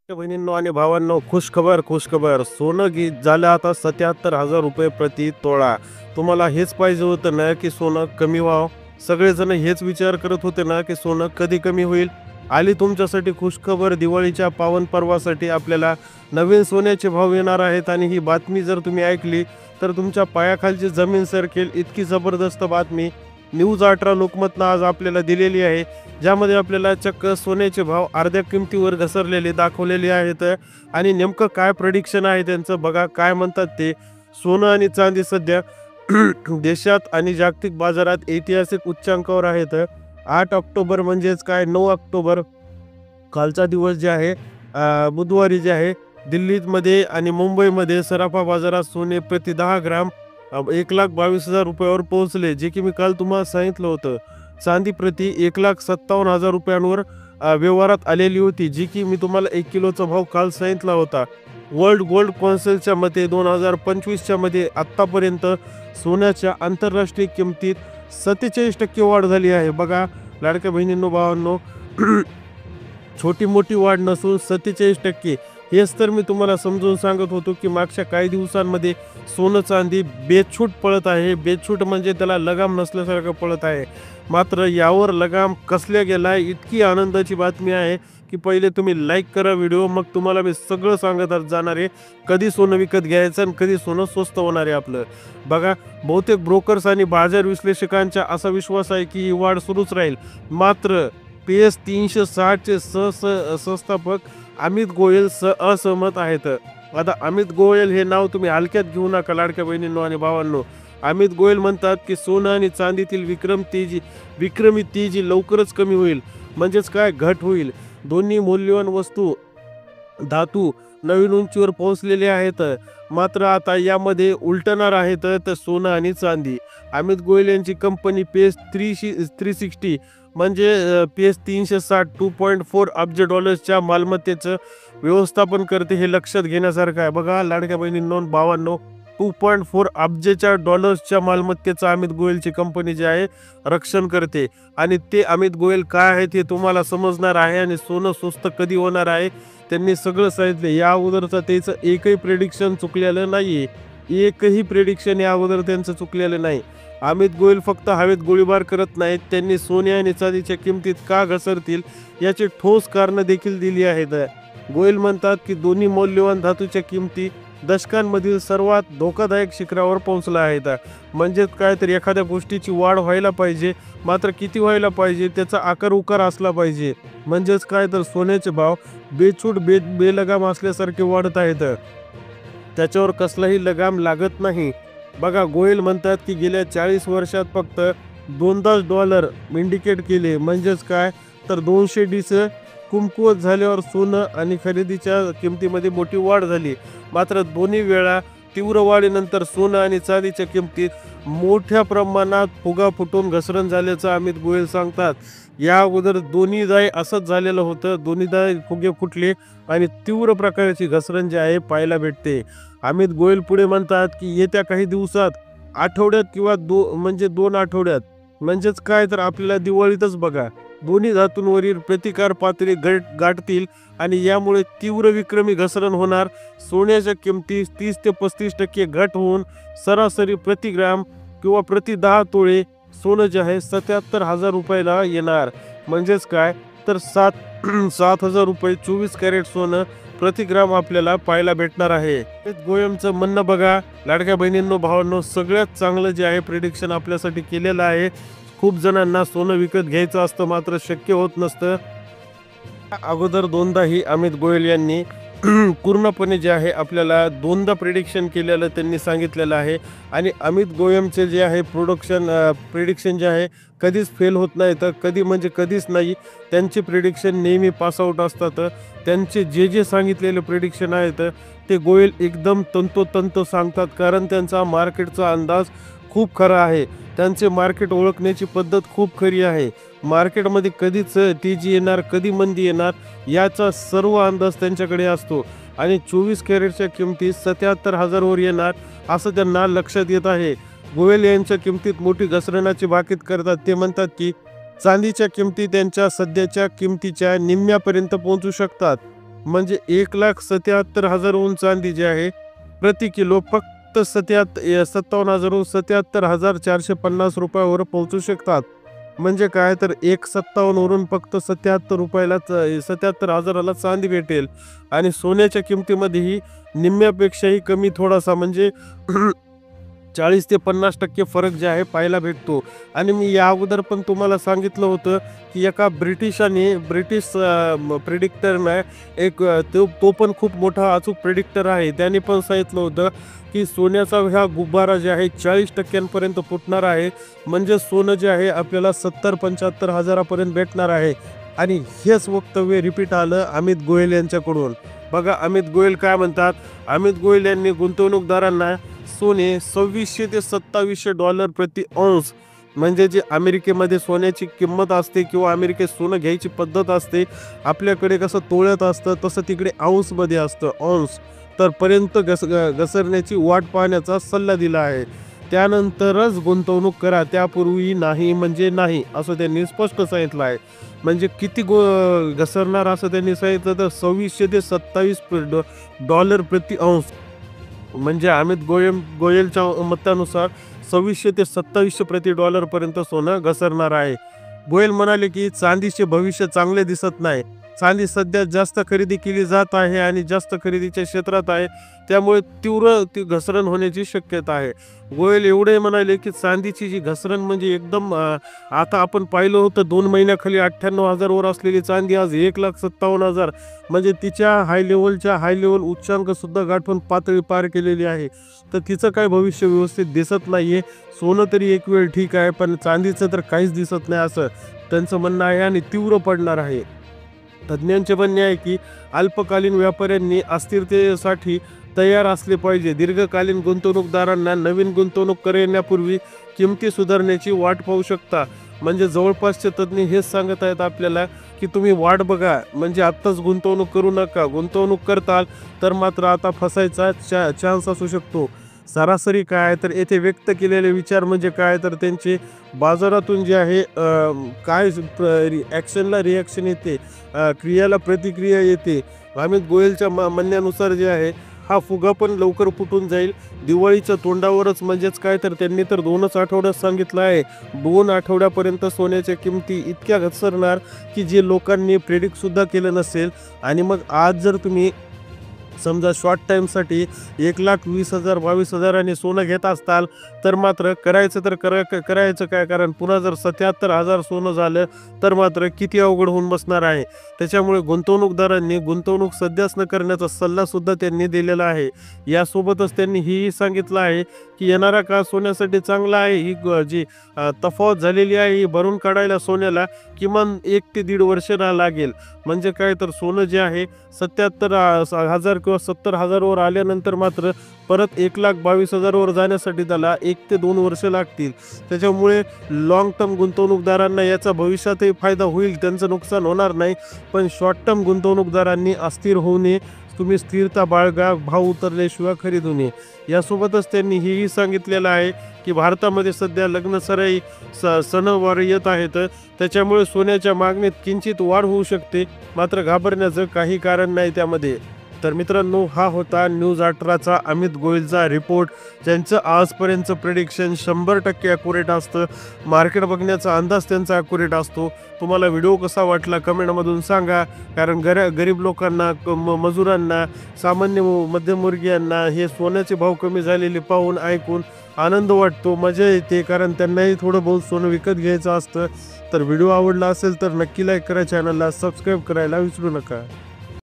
बहिणींनो आणि भावांनो, खुशखबर खुशखबर, सोनं झालं आता 77,000 रुपये प्रति तोळा. तुम्हाला हेच पाहिजे होतं ना की सोनं कमी व्हावं. सगळेजण हेच विचार करत होते ना की सोनं कधी कमी होईल. आली तुमच्यासाठी खुशखबर. दिवाळीच्या पावन पर्वासाठी आपल्याला नवीन सोन्याचे भाव येणार आहेत आणि ही बातमी जर तुम्ही ऐकली तर तुमच्या पायाखालची जमीन सरकेल. इतकी जबरदस्त बातमी न्यूज 18 लोकमतनं आज आपल्याला दिलेली आहे, ज्यामध्ये आपल्याला चक्क सोन्याचे भाव अर्ध्या किमतीवर घसरलेले दाखवलेले आहेत. आणि नेमकं काय प्रेडिक्शन आहे त्यांचं बघा. काय म्हणतात ते, सोनं आणि चांदी सध्या देशात आणि जागतिक बाजारात ऐतिहासिक उच्चांकावर आहेत. 8 ऑक्टोबर म्हणजेच काय 9 ऑक्टोबर कालचा दिवस जे आहे, बुधवारी जे आहे, दिल्लीमध्ये आणि मुंबईमध्ये सराफा बाजारात सोने प्रति 10 ग्राम 1,22,000 रुपयावर पोहोचले, जे की मी काल तुम्हाला सांगितलं होतं. चांदी प्रति 1,57,000 रुपयांवर व्यवहारात आलेली होती, जी की मी तुम्हाला 1 किलोचा भाव काल सांगितला होता. वर्ल्ड गोल्ड कौन्सिलच्या मते 2025च्या मध्ये आत्तापर्यंत सोन्याच्या आंतरराष्ट्रीय किमतीत 47% वाढ झाली आहे. बघा लाडक्या बहिणींनो, भावांनो, छोटी मोठी वाढ नसून 47%. हेच तर मी तुम्हाला समजून सांगत होतो की मागच्या काही दिवसांमध्ये सोनं चांदी बेछूट पळत आहे. बेछूट म्हणजे त्याला लगाम नसल्यासारखं पळत आहे. मात्र यावर लगाम कसल्या गेलाय, इतकी आनंदाची बातमी आहे की पहिले तुम्ही लाईक करा व्हिडिओ, मग तुम्हाला मी सगळं सांगत जाणार आहे कधी सोनं विकत घ्यायचं आणि कधी सोनं स्वस्त होणार आहे आपलं. बघा, बहुतेक ब्रोकर्स आणि बाजार विश्लेषकांचा असा विश्वास आहे की ही वाढ सुरूच राहील. मात्र PS 360चे संस्थापक अमित गोयल असहमत आहेत. आता अमित गोयल हे नाव तुम्ही हलक्यात घेऊ नका लाडक्या बहिणींनो आणि भावांनो. अमित गोयल म्हणतात की सोनं आणि चांदीतील विक्रमी तेजी लवकरच कमी होईल. म्हणजेच काय, घट होईल. दोन्ही मौल्यवान वस्तू धातू नवीन उंचीवर पोहोचलेले आहेत. मात्र आता यामध्ये उलटणार आहेत तर सोनं आणि चांदी. अमित गोयल यांची कंपनी PS 360 म्हणजे PS 360 2.4 अब्ज डॉलर्सच्या मालमत्तेचं व्यवस्थापन करते. हे लक्षात घेण्यासारखं आहे. बघा लाडक्या बहिणींनो भावांनो, 2.4 अब्जच्या डॉलर्सच्या मालमत्तेचं अमित गोयलची कंपनी जी आहे रक्षण करते. आणि ते अमित गोयल काय आहेत हे तुम्हाला समजणार आहे. आणि सोनं स्वस्त कधी होणार आहे त्यांनी सगळं सांगितलं. या अगोदरचं त्याचं एकही प्रेडिक्शन चुकलेलं नाही. एकही प्रेडिक्शन या अगोदर त्यांचं चुकलेलं नाही. अमित गोयल फक्त हवेत गोळीबार करत नाहीत, त्यांनी सोने आणि चांदीच्या किमतीत का घसरतील याची ठोस कारणं देखील दिली आहेत. गोयल म्हणतात की दोन्ही मौल्यवान धातूच्या किमती दशकांमधील सर्वात धोकादायक शिखरावर पोहोचल्या आहेत. म्हणजेच काय तर एखाद्या गोष्टीची वाढ व्हायला पाहिजे, मात्र किती व्हायला पाहिजे त्याचा आकार उकार असला पाहिजे. म्हणजेच काय तर सोन्याचे भाव बेछूट बेलगाम असल्यासारखे वाढत आहेत, त्याच्यावर कसलाही लगाम लागत नाही. बघा, गोयल म्हणतात की गेल्या 40 वर्षात फक्त दोनदाच डॉलर इंडिकेट केले. म्हणजेच काय तर 200 डीस कमकुवत झाल्यावर सोनं आणि खरेदीच्या किमतीमध्ये मोठी वाढ झाली. मात्र दोन्ही वेळा तीव्र वाढीनंतर सोनं आणि चांदीच्या किमतीत मोठ्या प्रमाणात फुगा फुटून घसरण झाल्याचं अमित गोयल सांगतात. या अगोदर दोन्ही जाई असंच झालेलं होतं. दोन्ही जाई फुगे फुटले आणि तीव्र प्रकारची घसरण जी आहे पाहायला भेटते. अमित गोयल पुढे म्हणतात की येत्या काही दिवसात, आठवड्यात किंवा 2 आठवड्यात, म्हणजेच काय तर आपल्याला दिवाळीतच बघा, दोन्ही धातूंवरील प्रतिकार पातळी गाठतील आणि यामुळे तीव्र विक्रमी घसरण होणार. सोन्याच्या किमतीत 30 ते 35% घट होऊन सरासरी प्रति ग्राम किंवा प्रति 10 तोळे सोनं जे आहे 77,000 रुपयाला येणार. म्हणजेच काय तर 7,000 रुपये 24 कॅरेट सोनं प्रति ग्राम आपल्याला पाहायला भेटणार आहे. गोयलचं म्हणणं बघा लाडक्या बहिणींनो, भावांनो, सगळ्यात चांगलं जे आहे प्रेडिक्शन आपल्यासाठी केलेलं आहे. खूप जणांना सोनं विकत घ्यायचं असतं मात्र शक्य होत नसतं. अगोदर दोनदाही अमित गोयल यांनी पूर्णपणे जे आहे आपल्याला दोनदा प्रेडिक्शन केलेलं त्यांनी सांगितलेलं आहे. आणि अमित गोयलचे जे आहे प्रेडिक्शन जे आहे कधीच फेल होत नाही, तर कधी म्हणजे कधीच नाही. त्यांचे प्रेडिक्शन नेहमी पासआउट असतात. त्यांचे जे सांगितलेले प्रेडिक्शन आहेत ते गोयल एकदम तंतोतंत सांगतात, कारण त्यांचा मार्केटचा अंदाज खूप खरा आहे. त्यांचे मार्केट ओळखण्याची पद्धत खूप खरी आहे. मार्केटमध्ये कधीच तेजी येणार, कधी मंदी येणार याचा सर्व अंदाज त्यांच्याकडे असतो. आणि 24 कॅरेटच्या किमती 77,000 वर येणार असं त्यांना लक्षात येत आहे. गोयल यांच्या किमतीत मोठी घसरणाची भाकीत करतात. ते म्हणतात की चांदीच्या किमती त्यांच्या सध्याच्या किमतीच्या निम्म्यापर्यंत पोहोचू शकतात. म्हणजे 1,77,000 चांदी जी आहे प्रति किलो फक्त 57,000 77,450 रुपयावर पोहोचू शकतात. म्हणजे काय तर 1,57 वरून फक्त 77 रुपयाला 77,000ला चांदी भेटेल आणि सोन्याच्या किमतीमध्येही निम्म्यापेक्षाही कमी थोडासा म्हणजे 40 ते 50% फरक जे आहे पाहायला भेटतो. आणि मी या अगोदर पण तुम्हाला सांगितलं होतं की एका ब्रिटिश प्रिडिक्टरनं तो पण खूप मोठा अचूक प्रिडिक्टर आहे. त्याने पण सांगितलं होतं की सोन्याचा हा गुब्बारा जे आहे 40% फुटणार आहे. म्हणजे सोनं जे आहे आपल्याला 70-75 हजारापर्यंत भेटणार आहे. आणि हेच वक्तव्य रिपीट आलं अमित गोयल यांच्याकडून. बघा अमित गोयल काय म्हणतात. अमित गोयल यांनी गुंतवणूकदारांना सोने $2600 ते $2700 प्रति औंस म्हणजे जे अमेरिकेमध्ये सोन्याची किंमत असते किंवा अमेरिकेत सोनं घ्यायची पद्धत असते, आपल्याकडे कसं तोळ्यात असतं तसं तिकडे औंसमध्ये असतं औंस, तर पर्यंत घसरण्याची वाट पाहण्याचा सल्ला दिला आहे. त्यानंतरच गुंतवणूक करा, त्यापूर्वी नाही म्हणजे नाही असं त्यांनी स्पष्ट सांगितलं आहे. म्हणजे किती घसरणार असं त्यांनी सांगितलं तर $2600 ते $2700 प्रति औंस. म्हणजे अमित गोयलच्या मतानुसार 2600 ते 2700 प्रति $पर्यंत सोनं घसरणार आहे. गोयल म्हणाले की चांदीचे भविष्य चांगले दिसत नाही. चांदी सध्या जास्त खरेदी केली जात आहे आणि जास्त खरेदीच्या क्षेत्रात आहे, त्यामुळे ती घसरण होण्याची शक्यता आहे. गोयल एवढे म्हणाले की चांदीची जी घसरण म्हणजे एकदम आता आपण पाहिलं होतं 2 महिन्याखाली 98,000 वर असलेली चांदी आज 1,57,000 म्हणजे तिच्या हाय लेवल उच्चांक सुद्धा गाठून पातळी पार केलेली आहे. तर तिचं काय भविष्य व्यवस्थित दिसत नाहीये. सोनं तरी एक वेळ ठीक आहे, पण चांदीचं तर काहीच दिसत नाही असं त्यांचं म्हणणं आहे आणि तीव्र पडणार आहे. तज्ज्ञांचे म्हणणे आहे की अल्पकालीन व्यापाऱ्यांनी अस्थिरतेसाठी तयार असले पाहिजे. दीर्घकालीन गुंतवणूकदारांना नवीन गुंतवणूक करण्यापूर्वी किमती सुधारण्याची वाट पाहू शकता. म्हणजे जवळपासचे तज्ज्ञ हेच सांगत आहेत आपल्याला की तुम्ही वाट बघा, म्हणजे आत्ताच गुंतवणूक करू नका. गुंतवणूक करताल तर मात्र आता फसायचा चान्स असू शकतो. सरासरी काय तर येथे व्यक्त केलेले विचार म्हणजे काय तर त्यांचे बाजारातून जे आहे काय ॲक्शनला रिॲक्शन येते, क्रियाला प्रतिक्रिया येते. अमित गोयलच्या म्हणण्यानुसार जे आहे हा फुगा पण लवकर फुटून जाईल दिवाळीच्या तोंडावरच. म्हणजेच काय तर त्यांनी तर 2च आठवड्यात सांगितलं आहे. 2 आठवड्यापर्यंत सोन्याच्या किमती इतक्या घसरणार की जे लोकांनी प्रेडिक्ट सुद्धा केलं नसेल. आणि मग आज जर तुम्ही समजा शॉर्ट टाईमसाठी 1,20,000 22,000 आणि सोनं घेत असताल तर मात्र करायचं काय, कारण पुन्हा जर 77,000 सोनं झालं तर मात्र किती अवघड होऊन बसणार आहे. त्याच्यामुळे गुंतवणूकदारांनी गुंतवणूक सध्याच न करण्याचा सल्ला सुद्धा त्यांनी दिलेला आहे. यासोबतच त्यांनी हेही सांगितलं आहे की येणारा काळ सोन्यासाठी चांगला आहे. ही जी तफावत झालेली आहे ही भरून काढायला सोन्याला किमान 1 ते 1.5 वर्ष लागेल. म्हणजे काय तर सोनं जे आहे 77,000 किंवा 70,000 वर आल्यानंतर मात्र परत 1,22,000 वर जाण्यासाठी त्याला 1 ते 2 वर्ष लागतील. त्याच्यामुळे लॉंग टर्म गुंतवणूकदारांना याचा भविष्यातही फायदा होईल, त्यांचं नुकसान होणार नाही. पण शॉर्ट टर्म गुंतवणूकदारांनी अस्थिर होऊ नये. तुम्ही स्थिरता बाळगा, भाव उतरल्याशिवाय खरेदी नये. यासोबतच त्यांनी हेही सांगितलेलं आहे की भारतामध्ये सध्या लग्नसराई सणवार येत आहेत, त्याच्यामुळे सोन्याच्या मागणीत किंचित वाढ होऊ शकते. मात्र घाबरण्याचं काही कारण नाही त्यामध्ये. तर मित्रांनो, हा होता न्यूज 18चा अमित गोयलचा रिपोर्ट. ज्यांचं आजपर्यंतचं प्रेडिक्शन 100% ॲक्युरेट असतं. मार्केट बघण्याचा अंदाज त्यांचा ॲक्युरेट असतो. तुम्हाला व्हिडिओ कसा वाटला कमेंटमधून सांगा. कारण गरीब लोकांना, मजुरांना, सामान्य मध्यमवर्गीयांना हे सोन्याचे भाव कमी झालेले पाहून ऐकून आनंद वाटतो, मजा येते. कारण त्यांनाही थोडं बहुत सोनं विकत घ्यायचं असतं. तर व्हिडिओ आवडला असेल तर नक्की लाईक करा, चॅनलला सबस्क्राईब करायला विसरू नका.